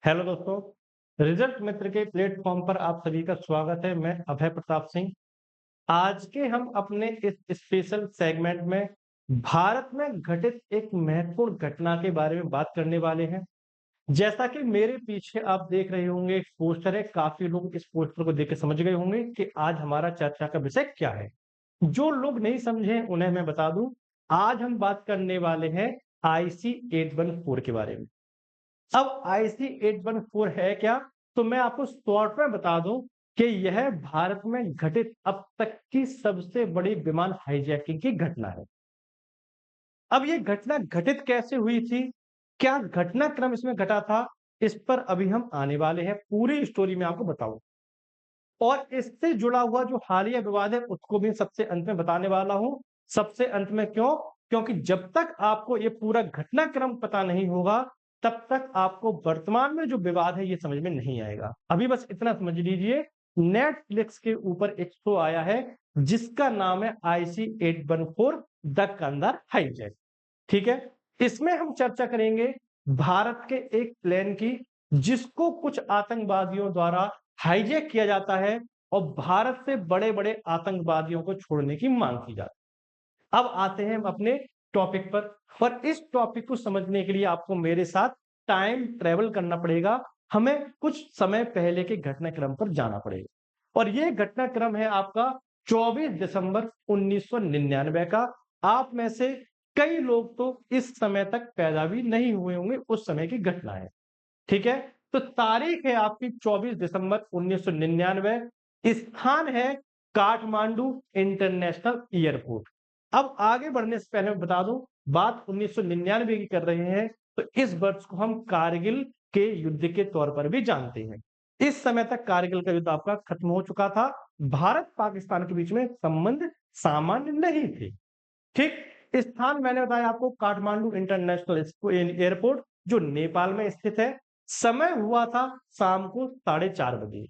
Hello दोस्तों, result मित्र के platform पर आप सभी का स्वागत है। मैं अभय प्रताप सिंह। आज के हम अपने इस स्पेशल सेगमेंट में भारत में घटित एक महत्वपूर्ण घटना के बारे में बात करने वाले हैं। जैसा कि मेरे पीछे आप देख रहे होंगे, एक पोस्टर है। काफी लोग इस पोस्टर को देख के समझ गए होंगे कि आज हमारा चर्चा का विषय क्या है। जो लोग नहीं समझे उन्हें मैं बता दूं, आज हम बात करने वाले हैं आईसी 814 के बारे में। अब आईसी 814 है क्या? तो मैं आपको शॉर्ट में बता दूं कि यह भारत में घटित अब तक की सबसे बड़ी विमान हाईजैकिंग की घटना है। अब ये घटना घटित कैसे हुई थी, क्या घटनाक्रम इसमें घटा था, इस पर अभी हम आने वाले हैं। पूरी स्टोरी में आपको बताऊं और इससे जुड़ा हुआ जो हालिया विवाद है उसको भी सबसे अंत में बताने वाला हूं। सबसे अंत में क्यों? क्योंकि जब तक आपको ये पूरा घटनाक्रम पता नहीं होगा तब तक आपको वर्तमान में जो विवाद है ये समझ में नहीं आएगा। अभी बस इतना समझ लीजिए, नेटफ्लिक्स के ऊपर एक शो आया है जिसका नाम है आईसी 814 द कंधार हाईजैक। ठीक है, इसमें हम चर्चा करेंगे भारत के एक प्लेन की जिसको कुछ आतंकवादियों द्वारा हाईजैक किया जाता है और भारत से बड़े बड़े आतंकवादियों को छोड़ने की मांग की जाती है। अब आते हैं हम अपने टॉपिक पर। और इस टॉपिक को समझने के लिए आपको मेरे साथ टाइम ट्रेवल करना पड़ेगा। हमें कुछ समय पहले के घटनाक्रम पर जाना पड़ेगा और ये घटनाक्रम है आपका 24 दिसंबर 1999 का। आप में से कई लोग तो इस समय तक पैदा भी नहीं हुए होंगे, उस समय की घटना है। ठीक है, तो तारीख है आपकी 24 दिसंबर 1999। स्थान है काठमांडू इंटरनेशनल एयरपोर्ट। अब आगे बढ़ने से पहले मैं बता दूं, बात 1999 की कर रहे हैं तो इस वर्ष को हम कारगिल के युद्ध के तौर पर भी जानते हैं। इस समय तक कारगिल का युद्ध आपका खत्म हो चुका था। भारत पाकिस्तान के बीच में संबंध सामान्य नहीं थे। ठीक, स्थान मैंने बताया आपको काठमांडू इंटरनेशनल एयरपोर्ट जो नेपाल में स्थित है। समय हुआ था शाम को 4:30 बजे।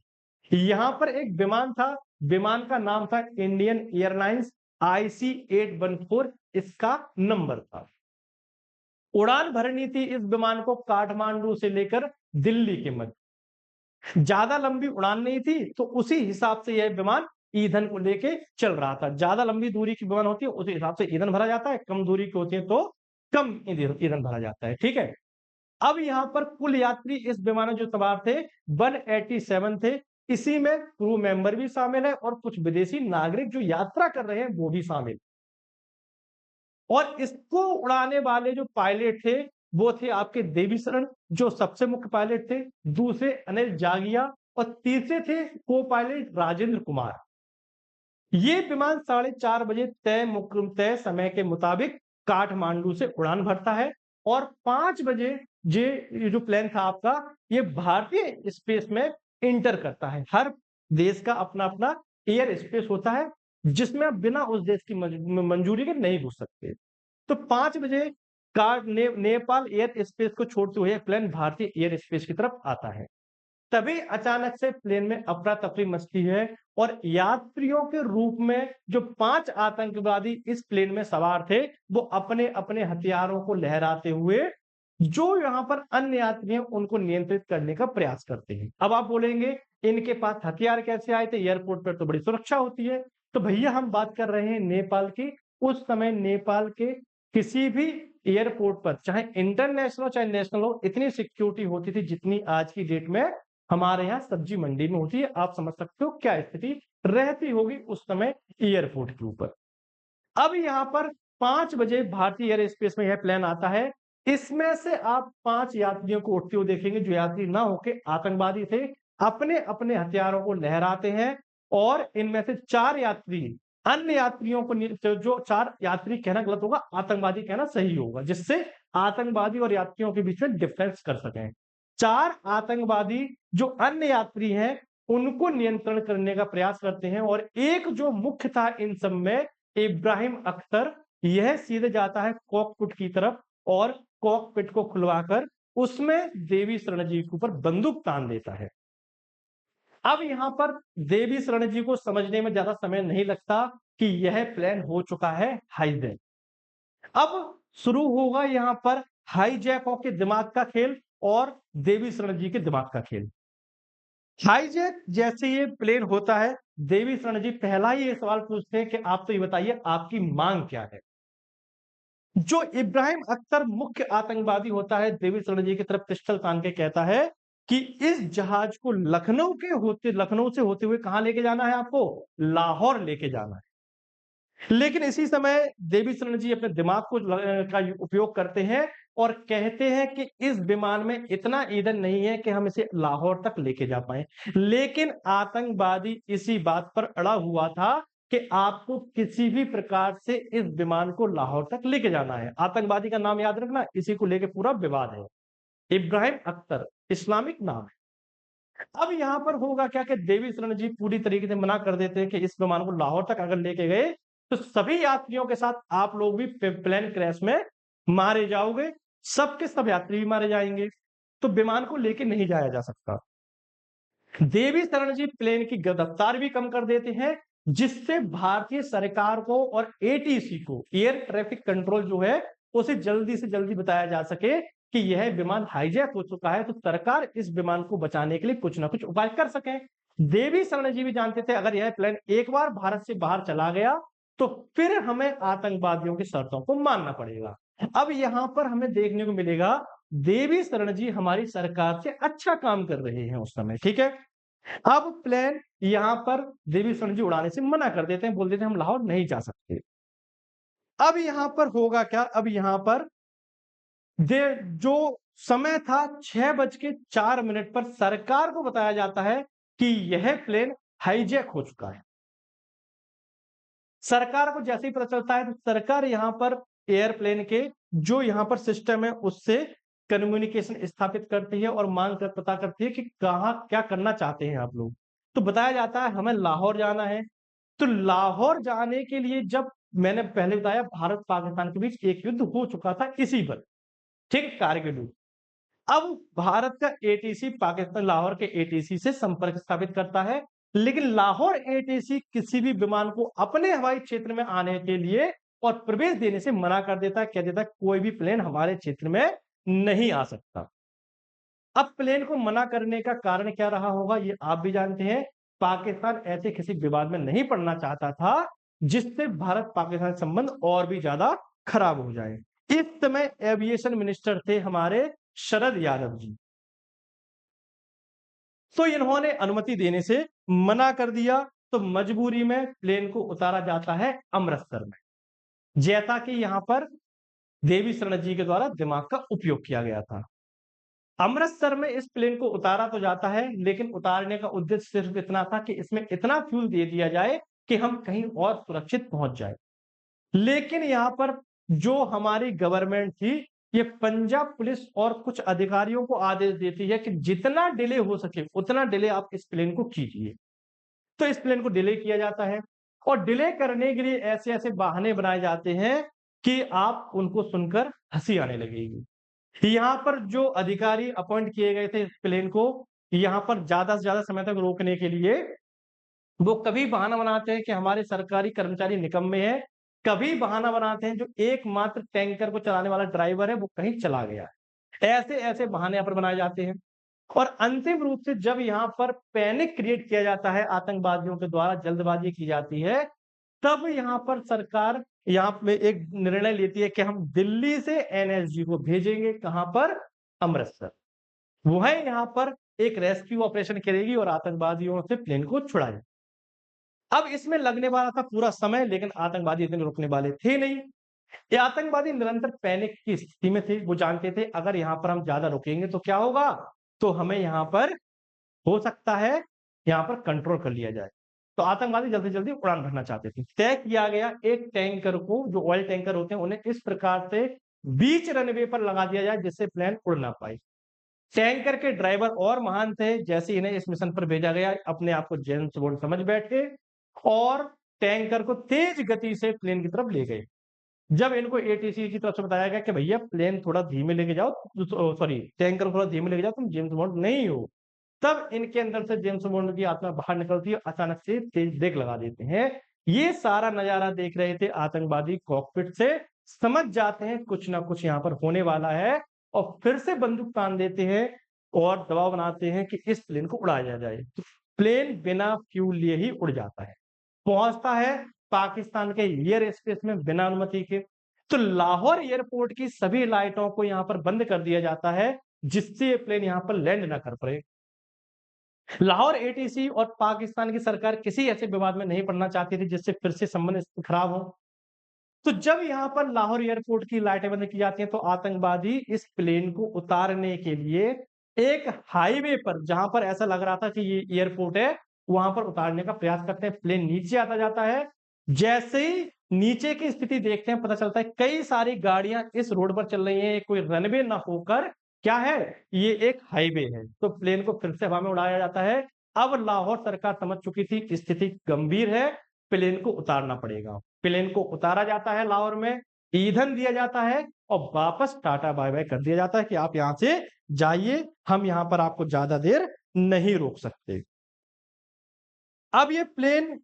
यहां पर एक विमान था, विमान का नाम था इंडियन एयरलाइंस आईसी 814। इसका नंबर था। उड़ान भरनी थी इस विमान को काठमांडू से लेकर दिल्ली के मध्य। ज्यादा लंबी उड़ान नहीं थी तो उसी हिसाब से यह विमान ईंधन को लेके चल रहा था। ज्यादा लंबी दूरी की विमान होती है उसी हिसाब से ईंधन भरा जाता है, कम दूरी की होती है तो कम ईंधन भरा जाता है। ठीक है, अब यहां पर कुल यात्री इस विमान में जो सवार थे 187 थे। इसी में क्रू मेंबर भी शामिल है और कुछ विदेशी नागरिक जो यात्रा कर रहे हैं वो भी शामिल। और इसको उड़ाने वाले जो पायलट थे वो थे आपके देवी शरण, जो सबसे मुख्य पायलट थे। दूसरे अनिल जागिया और तीसरे थे को पायलट राजेंद्र कुमार। ये विमान 4:30 बजे तय समय के मुताबिक काठमांडू से उड़ान भरता है और 5 बजे ये जो प्लेन था आपका, ये भारतीय स्पेस में इंटर करता है। हर देश का अपना अपना एयर स्पेस होता है जिसमें आप बिना उस देश की मंजूरी के नहीं घुस सकते। तो 5 बजे नेपाल एयर स्पेस को छोड़ते हुए प्लेन भारतीय एयर स्पेस की तरफ आता है। तभी अचानक से प्लेन में अफरा तफरी मचती है और यात्रियों के रूप में जो 5 आतंकवादी इस प्लेन में सवार थे वो अपने अपने हथियारों को लहराते हुए जो यहां पर अन्य यात्री हैं उनको नियंत्रित करने का प्रयास करते हैं। अब आप बोलेंगे इनके पास हथियार कैसे आए थे, एयरपोर्ट पर तो बड़ी सुरक्षा होती है। तो भैया हम बात कर रहे हैं नेपाल की। उस समय नेपाल के किसी भी एयरपोर्ट पर चाहे इंटरनेशनल हो चाहे नेशनल हो, इतनी सिक्योरिटी होती थी जितनी आज की डेट में हमारे यहाँ सब्जी मंडी में होती है। आप समझ सकते हो क्या स्थिति रहती होगी उस समय एयरपोर्ट के ऊपर। अब यहाँ पर 5 बजे भारतीय एयर स्पेस में यह प्लेन आता है। इसमें से आप 5 यात्रियों को उठते हुए देखेंगे जो यात्री ना होके आतंकवादी थे, अपने अपने हथियारों को लहराते हैं। और इनमें से 4 यात्री अन्य यात्रियों को जो 4 यात्री कहना गलत होगा, आतंकवादी कहना सही होगा, जिससे आतंकवादी और यात्रियों के बीच में डिफरेंस कर सकें। 4 आतंकवादी जो अन्य यात्री हैं उनको नियंत्रण करने का प्रयास करते हैं और एक जो मुख्य था इन सब में, इब्राहिम अख्तर, यह सीधे जाता है कॉकपिट की तरफ और कॉकपिट को खुलवाकर उसमें देवी शरण जी के ऊपर बंदूक तान देता है। अब यहां पर देवी शरण जी को समझने में ज्यादा समय नहीं लगता कि यह प्लान हो चुका है हाईजैक। अब शुरू होगा यहां पर हाईजैकों के दिमाग का खेल। और देवी शरण जी के दिमाग का खेल। हाईजैक जैसे ये प्लेन होता है, देवी शरण जी पहला ही ये सवाल पूछते हैं कि आप तो ये बताइए आपकी मांग क्या है? जो इब्राहिम अख्तर मुख्य आतंकवादी होता है, देवी शरण जी की तरफ पिस्टल तान के कहता है कि इस जहाज को लखनऊ से होते हुए कहां लेके जाना है आपको? लाहौर लेके जाना है। लेकिन इसी समय देवी शरण जी अपने दिमाग का उपयोग करते हैं और कहते हैं कि इस विमान में इतना ईंधन नहीं है कि हम इसे लाहौर तक लेके जा पाए। लेकिन आतंकवादी इसी बात पर अड़ा हुआ था कि आपको किसी भी प्रकार से इस विमान को लाहौर तक लेके जाना है। आतंकवादी का नाम याद रखना, इसी को लेके पूरा विवाद है। इब्राहिम अख्तर इस्लामिक नाम है। अब यहां पर होगा क्या कि देवी शरण जी पूरी तरीके से मना कर देते हैं कि इस विमान को लाहौर तक अगर लेके गए तो सभी यात्रियों के साथ आप लोग भी प्लेन क्रैश में मारे जाओगे, सबके सब यात्री भी मारे जाएंगे, तो विमान को लेके नहीं जाया जा सकता। देवी शरण जी प्लेन की रफ्तार भी कम कर देते हैं, जिससे भारतीय सरकार को और एटीसी को, एयर ट्रैफिक कंट्रोल जो है, उसे जल्दी से जल्दी बताया जा सके कि यह विमान हाईजैक हो चुका है, तो सरकार इस विमान को बचाने के लिए कुछ ना कुछ उपाय कर सके। देवी शरण जी भी जानते थे अगर यह प्लेन एक बार भारत से बाहर चला गया तो फिर हमें आतंकवादियों की शर्तों को मानना पड़ेगा। अब यहां पर हमें देखने को मिलेगा देवी शरण जी हमारी सरकार से अच्छा काम कर रहे हैं उस समय, ठीक है। अब प्लेन यहां पर देवी शरण जी उड़ाने से मना कर देते हैं, बोल देते हैं हम लाहौर नहीं जा सकते। अब यहां पर होगा क्या, अब यहां पर दे जो समय था 6:04 पर सरकार को बताया जाता है कि यह प्लेन हाईजैक हो चुका है। सरकार को जैसे ही पता चलता है तो सरकार यहां पर एयरप्लेन के जो यहां पर सिस्टम है उससे कम्युनिकेशन स्थापित करती है और मांग कर पता करती है कि कहां क्या करना चाहते हैं आप लोग। तो बताया जाता है हमें लाहौर जाना है। तो लाहौर जाने के लिए जब मैंने पहले बताया भारत पाकिस्तान के बीच एक युद्ध हो चुका था इसी पर, ठीक है, कारगिल युद्ध। अब भारत का एटीसी पाकिस्तान लाहौर के एटीसी से संपर्क स्थापित करता है, लेकिन लाहौर एटीसी किसी भी विमान को अपने हवाई क्षेत्र में आने के लिए और प्रवेश देने से मना कर देता है, कह देता है कोई भी प्लेन हमारे क्षेत्र में नहीं आ सकता। अब प्लेन को मना करने का कारण क्या रहा होगा ये आप भी जानते हैं। पाकिस्तान ऐसे किसी विवाद में नहीं पड़ना चाहता था जिससे भारत पाकिस्तान संबंध और भी ज्यादा खराब हो जाए। इस समय एविएशन मिनिस्टर थे हमारे शरद यादव जी। तो इन्होंने अनुमति देने से मना कर दिया, तो मजबूरी में प्लेन को उतारा जाता है अमृतसर में, जैसा कि यहां पर देवी शरण जी के द्वारा दिमाग का उपयोग किया गया था। अमृतसर में इस प्लेन को उतारा तो जाता है, लेकिन उतारने का उद्देश्य सिर्फ इतना था कि इसमें इतना फ्यूल दे दिया जाए कि हम कहीं और सुरक्षित पहुंच जाए। लेकिन यहां पर जो हमारी गवर्नमेंट थी, ये पंजाब पुलिस और कुछ अधिकारियों को आदेश देती है कि जितना डिले हो सके उतना डिले आप इस प्लेन को कीजिए। तो इस प्लेन को डिले किया जाता है और डिले करने के लिए ऐसे ऐसे बहाने बनाए जाते हैं कि आप उनको सुनकर हंसी आने लगेगी। यहां पर जो अधिकारी अपॉइंट किए गए थे इस प्लेन को यहां पर ज्यादा से ज्यादा समय तक रोकने के लिए, वो कभी बहाना बनाते हैं कि हमारे सरकारी कर्मचारी निकम्मे हैं, कभी बहाना बनाते हैं जो एकमात्र टैंकर को चलाने वाला ड्राइवर है वो कहीं चला गया है। ऐसे ऐसे बहाने यहाँ पर बनाए जाते हैं और अंतिम रूप से जब यहाँ पर पैनिक क्रिएट किया जाता है आतंकवादियों के द्वारा, जल्दबाजी की जाती है, तब यहाँ पर सरकार यहाँ पे एक निर्णय लेती है कि हम दिल्ली से एनएसजी को भेजेंगे, कहां पर? अमृतसर। वो है यहाँ पर एक रेस्क्यू ऑपरेशन करेगी और आतंकवादियों से प्लेन को छुड़ाएगी। अब इसमें लगने वाला था पूरा समय, लेकिन आतंकवादी इतने रुकने वाले थे नहीं। ये आतंकवादी निरंतर पैनिक की स्थिति में थे। वो जानते थे अगर यहाँ पर हम ज्यादा रुकेंगे तो क्या होगा, तो हमें यहाँ पर हो सकता है यहाँ पर कंट्रोल कर लिया जाए। तो आतंकवादी जल्दी जल्दी उड़ान भरना चाहते थे। तय किया गया एक टैंकर को, जो ऑयल टैंकर होते हैं उन्हें इस प्रकार से बीच रनवे पर लगा दिया जाए जिससे प्लेन उड़ ना पाए। टैंकर के ड्राइवर और महान थे, जैसे इन्हें इस मिशन पर भेजा गया अपने आप को जेम्स बॉन्ड समझ बैठे और टैंकर को तेज गति से प्लेन की तरफ ले गए। जब इनको एटीसी की तरफ से बताया गया कि भैया प्लेन थोड़ा धीमे लेके जाओ, सॉरी टैंकर को थोड़ा धीमे लेके जाओ, तुम जेम्स बॉन्ड नहीं हो, तब इनके अंदर से जेम्स बॉन्ड की आत्मा बाहर निकलती है, अचानक से तेज ब्रेक लगा देते हैं। ये सारा नजारा देख रहे थे आतंकवादी कॉकपिट से, समझ जाते हैं कुछ ना कुछ यहाँ पर होने वाला है और फिर से बंदूक तान देते हैं और दबाव बनाते हैं कि इस प्लेन को उड़ाया जाए। तो प्लेन बिना फ्यूल लिए ही उड़ जाता है, पहुंचता है पाकिस्तान के एयर स्पेस में बिना अनुमति के। तो लाहौर एयरपोर्ट की सभी लाइटों को यहाँ पर बंद कर दिया जाता है, जिससे ये प्लेन यहाँ पर लैंड ना कर पाए। लाहौर एटीसी और पाकिस्तान की सरकार किसी ऐसे विवाद में नहीं पड़ना चाहती थी जिससे फिर से संबंध खराब हो। तो जब यहाँ पर लाहौर एयरपोर्ट की लाइटें बंद की जाती हैं, तो आतंकवादी इस प्लेन को उतारने के लिए एक हाईवे पर, जहां पर ऐसा लग रहा था कि ये एयरपोर्ट है, वहां पर उतारने का प्रयास करते हैं। प्लेन नीचे आता जाता है। जैसे ही नीचे की स्थिति देखते हैं, पता चलता है कई सारी गाड़ियां इस रोड पर चल रही हैं। ये कोई रनवे ना होकर क्या है, ये एक हाईवे है। तो प्लेन को फिर से हवा में उड़ाया जाता है। अब लाहौर सरकार समझ चुकी थी स्थिति गंभीर है, प्लेन को उतारना पड़ेगा। प्लेन को उतारा जाता है, लाहौर में ईंधन दिया जाता है और वापस टाटा बाय बाय कर दिया जाता है कि आप यहां से जाइए, हम यहां पर आपको ज्यादा देर नहीं रोक सकते। अब ये प्लेन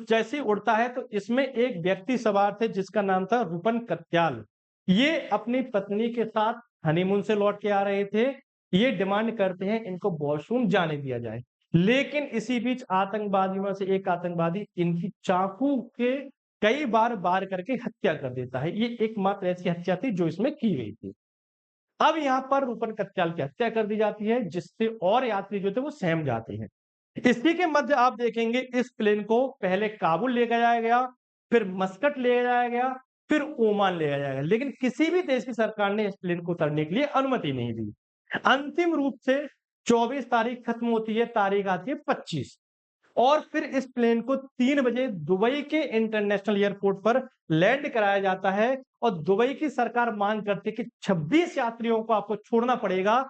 जैसे ही उड़ता है, तो इसमें एक व्यक्ति सवार थे जिसका नाम था रूपन कत्याल। ये अपनी पत्नी के साथ हनीमून से लौट के आ रहे थे। ये डिमांड करते हैं इनको वॉशरूम जाने दिया जाए, लेकिन इसी बीच आतंकवादियों में से एक आतंकवादी इनकी चाकू के कई बार वार करके हत्या कर देता है। ये एकमात्र ऐसी हत्या थी जो इसमें की गई थी। अब यहाँ पर रूपन कत्याल की हत्या कर दी जाती है, जिससे और यात्री जो थे वो सहम जाते हैं। इसी के मध्य आप देखेंगे इस प्लेन को पहले काबुल ले जाया गया, फिर मस्कट ले जाया गया, फिर ओमान ले जाया गया, लेकिन किसी भी देश की सरकार ने इस प्लेन को उतरने के लिए अनुमति नहीं दी। अंतिम रूप से 24 तारीख खत्म होती है, तारीख आती है 25, और फिर इस प्लेन को 3 बजे दुबई के इंटरनेशनल एयरपोर्ट पर लैंड कराया जाता है। और दुबई की सरकार मांग करती है कि 26 यात्रियों को आपको छोड़ना पड़ेगा,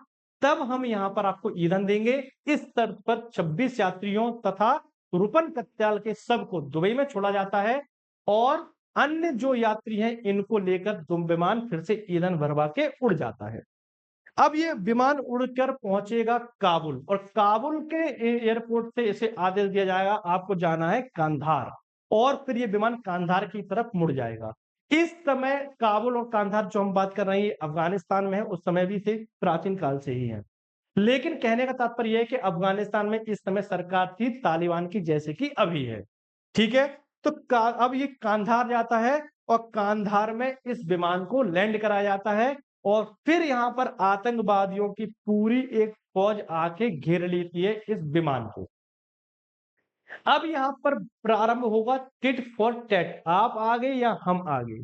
तब हम यहां पर आपको ईंधन देंगे। इस शर्त पर 26 यात्रियों तथा रुपन कत्याल के सब को दुबई में छोड़ा जाता है, और अन्य जो यात्री हैं इनको लेकर विमान फिर से ईंधन भरवा के उड़ जाता है। अब ये विमान उड़कर पहुंचेगा काबुल, और काबुल के एयरपोर्ट से इसे आदेश दिया जाएगा आपको जाना है कांधार, और फिर ये विमान कांधार की तरफ मुड़ जाएगा। इस समय काबुल और कांधार जो हम बात कर रहे हैं अफगानिस्तान में है, उस समय भी थे, प्राचीन काल से ही है। लेकिन कहने का तात्पर्य यह है कि अफगानिस्तान में इस समय सरकार थी तालिबान की, जैसे कि अभी है। ठीक है, तो अब ये कांधार जाता है और कांधार में इस विमान को लैंड कराया जाता है, और फिर यहां पर आतंकवादियों की पूरी एक फौज आके घेर लेती है इस विमान को। अब यहां पर प्रारंभ होगा टिट फॉर टैट, आप आगे या हम आगे।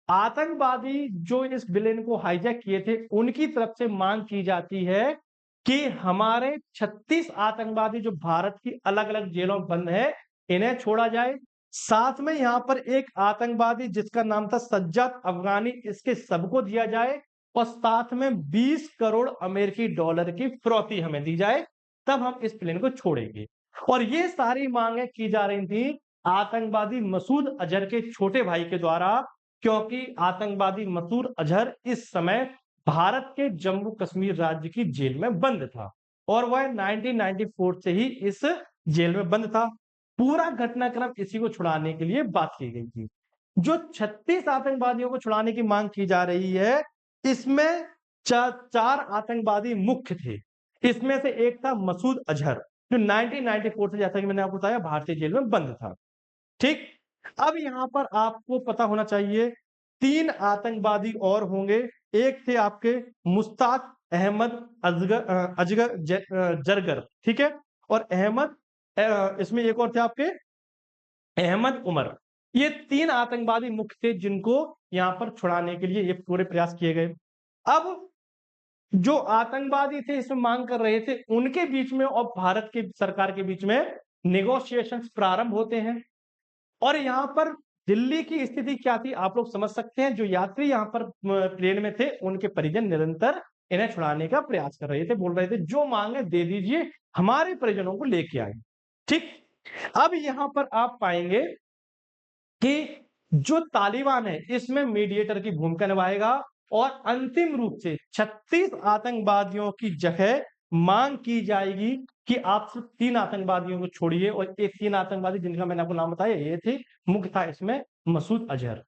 आतंकवादी जो इस विलेन को हाईजैक किए थे, उनकी तरफ से मांग की जाती है कि हमारे 36 आतंकवादी जो भारत की अलग अलग जेलों में बंद है, इन्हें छोड़ा जाए। साथ में यहां पर एक आतंकवादी जिसका नाम था सज्जाद अफगानी, इसके सबको दिया जाए, और साथ में 20 करोड़ अमेरिकी डॉलर की फिरौती हमें दी जाए, तब हम इस प्लेन को छोड़ेंगे। और ये सारी मांगे की जा रही थी आतंकवादी मसूद अजहर के छोटे भाई के द्वारा, क्योंकि आतंकवादी मसूद अजहर इस समय भारत के जम्मू कश्मीर राज्य की जेल में बंद था, और वह 1994 से ही इस जेल में बंद था। पूरा घटनाक्रम इसी को छुड़ाने के लिए बात की गई थी। जो 36 आतंकवादियों को छुड़ाने की मांग की जा रही है, इसमें चार आतंकवादी मुख्य थे। इसमें से एक था मसूद अजहर, जो 1994 से, जैसा कि मैंने आपको बताया, भारतीय जेल में बंद था। ठीक, अब यहां पर आपको पता होना चाहिए 3 आतंकवादी और होंगे। एक थे आपके मुश्ताक अहमद अजगर जरगर, ठीक है, और अहमद, इसमें एक और थे आपके अहमद उमर। ये 3 आतंकवादी मुख्य थे जिनको यहां पर छुड़ाने के लिए ये पूरे प्रयास किए गए। अब जो आतंकवादी थे इसमें मांग कर रहे थे, उनके बीच में और भारत की सरकार के बीच में नेगोशिएशंस प्रारंभ होते हैं। और यहां पर दिल्ली की स्थिति क्या थी आप लोग समझ सकते हैं। जो यात्री यहां पर प्लेन में थे, उनके परिजन निरंतर इन्हें छुड़ाने का प्रयास कर रहे थे, बोल रहे थे जो मांगे दे दीजिए, हमारे परिजनों को लेके आए। ठीक, अब यहां पर आप पाएंगे कि जो तालिबान है इसमें मीडिएटर की भूमिका निभाएगा, और अंतिम रूप से 36 आतंकवादियों की जगह मांग की जाएगी कि आप सिर्फ 3 आतंकवादियों को छोड़िए, और एक 3 आतंकवादी जिनका मैंने आपको नाम बताया ये थे, मुख्य था इसमें मसूद अजहर।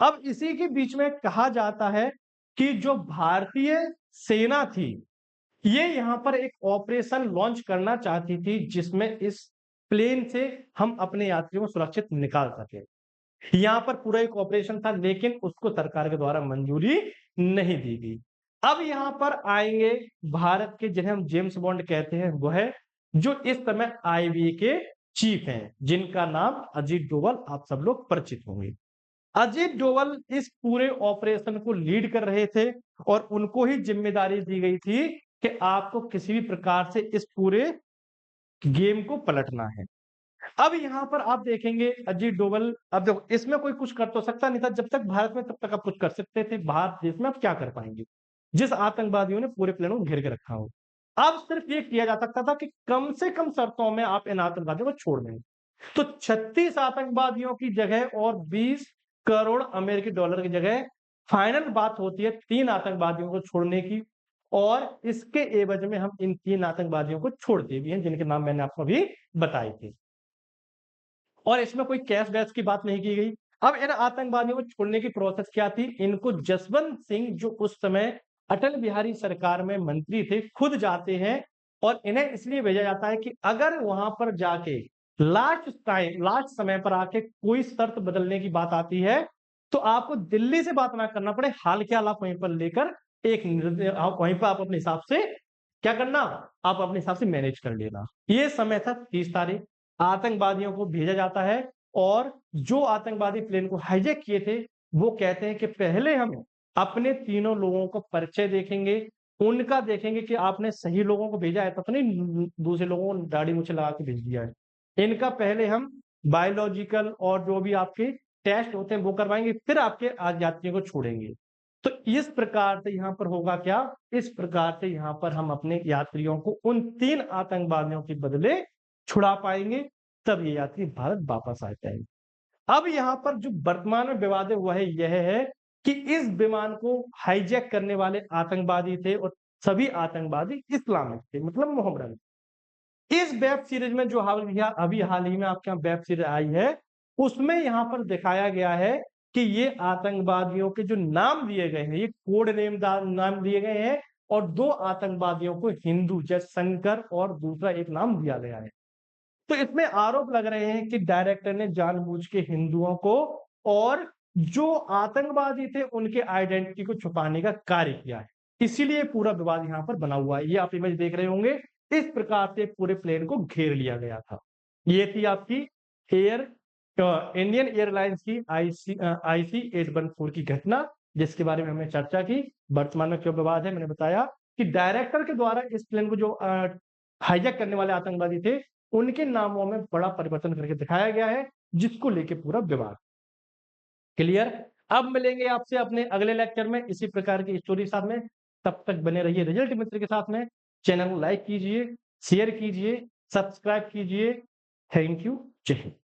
अब इसी के बीच में कहा जाता है कि जो भारतीय सेना थी, ये यहाँ पर एक ऑपरेशन लॉन्च करना चाहती थी जिसमें इस प्लेन से हम अपने यात्रियों को सुरक्षित निकाल सके। यहाँ पर पूरा एक ऑपरेशन था, लेकिन उसको सरकार के द्वारा मंजूरी नहीं दी गई। अब यहाँ पर आएंगे भारत के, जिन्हें हम जेम्स बॉन्ड कहते हैं, वो है जो इस समय आईबीए के चीफ हैं, जिनका नाम अजीत डोभाल, आप सब लोग परिचित होंगे। अजीत डोभाल इस पूरे ऑपरेशन को लीड कर रहे थे और उनको ही जिम्मेदारी दी गई थी कि आपको किसी भी प्रकार से इस पूरे गेम को पलटना है। अब यहाँ पर आप देखेंगे अजीत डोभाल, अब देखो इसमें कोई कुछ कर तो सकता नहीं था, जब तक भारत में तब तक आप कुछ कर सकते थे, भारत देश में आप क्या कर पाएंगे जिस आतंकवादियों ने पूरे प्लेन को घेर के रखा हो। अब सिर्फ ये किया जा सकता था कि कम से कम शर्तों में आप इन आतंकवादियों को छोड़ दें। तो 36 आतंकवादियों की जगह और 20 करोड़ अमेरिकी डॉलर की जगह फाइनल बात होती है 3 आतंकवादियों को छोड़ने की, और इसके एवज में हम इन 3 आतंकवादियों को छोड़ते भी हैं, जिनके नाम मैंने आपको अभी बताए थे। और इसमें कोई कैश वैश की बात नहीं की गई। अब इन आतंकवादियों को छोड़ने की प्रोसेस क्या थी? इनको जसवंत सिंह, जो उस समय अटल बिहारी सरकार में मंत्री थे, खुद जाते हैं और इन्हें इसलिए भेजा जाता है कि अगर वहां पर जाके लास्ट समय पर आके कोई शर्त बदलने की बात आती है, तो आपको दिल्ली से बात ना करना पड़े, हाल के हाल आप वहीं पर लेकर एक वहीं पर आप अपने हिसाब से क्या करना, आप अपने हिसाब से मैनेज कर लेना। ये समय था 30 तारीख, आतंकवादियों को भेजा जाता है और जो आतंकवादी प्लेन को हाईजैक किए थे, वो कहते हैं कि पहले हम अपने तीनों लोगों को परिचय देखेंगे, उनका देखेंगे कि आपने सही लोगों को भेजा है, तो नहीं दूसरे लोगों को दाढ़ी मूंछ लगा के भेज दिया है। इनका पहले हम बायोलॉजिकल और जो भी आपके टेस्ट होते हैं वो करवाएंगे, फिर आपके यात्रियों को छोड़ेंगे। तो इस प्रकार से यहाँ पर होगा क्या, इस प्रकार से यहाँ पर हम अपने यात्रियों को उन 3 आतंकवादियों के बदले छुड़ा पाएंगे, तब ये यात्री भारत वापस आ जाएंगे। अब यहाँ पर जो वर्तमान में विवाद हुआ है, यह है कि इस विमान को हाईजैक करने वाले आतंकवादी थे और सभी आतंकवादी इस्लामिक थे, मतलब मोहम्मदन। इस वेब सीरीज में जो अभी हाल ही में आपके यहाँ वेब सीरीज आई है, उसमें यहाँ पर दिखाया गया है कि ये आतंकवादियों के जो नाम दिए गए हैं, ये कोड नाम दिए गए हैं, और 2 आतंकवादियों को हिंदू जैसे शंकर और दूसरा एक नाम दिया गया है। तो इसमें आरोप लग रहे हैं कि डायरेक्टर ने जानबूझ के हिंदुओं को और जो आतंकवादी थे उनके आइडेंटिटी को छुपाने का कार्य किया है, इसीलिए पूरा विवाद यहाँ पर बना हुआ है। ये आप इमेज देख रहे होंगे, इस प्रकार से पूरे प्लेन को घेर लिया गया था। ये थी आपकी एयर इंडियन एयरलाइंस की IC 814 की घटना, जिसके बारे में हमने चर्चा की। वर्तमान में क्यों विवाद है, मैंने बताया कि डायरेक्टर के द्वारा इस प्लेन को जो हाईजैक करने वाले आतंकवादी थे, उनके नामों में बड़ा परिवर्तन करके दिखाया गया है, जिसको लेके पूरा विवाद। क्लियर? अब मिलेंगे आपसे अपने अगले लेक्चर में इसी प्रकार की स्टोरी साथ में। तब तक बने रहिए रिजल्ट मित्र के साथ में। चैनल को लाइक कीजिए, शेयर कीजिए, सब्सक्राइब कीजिए। Thank you. जय हिंद।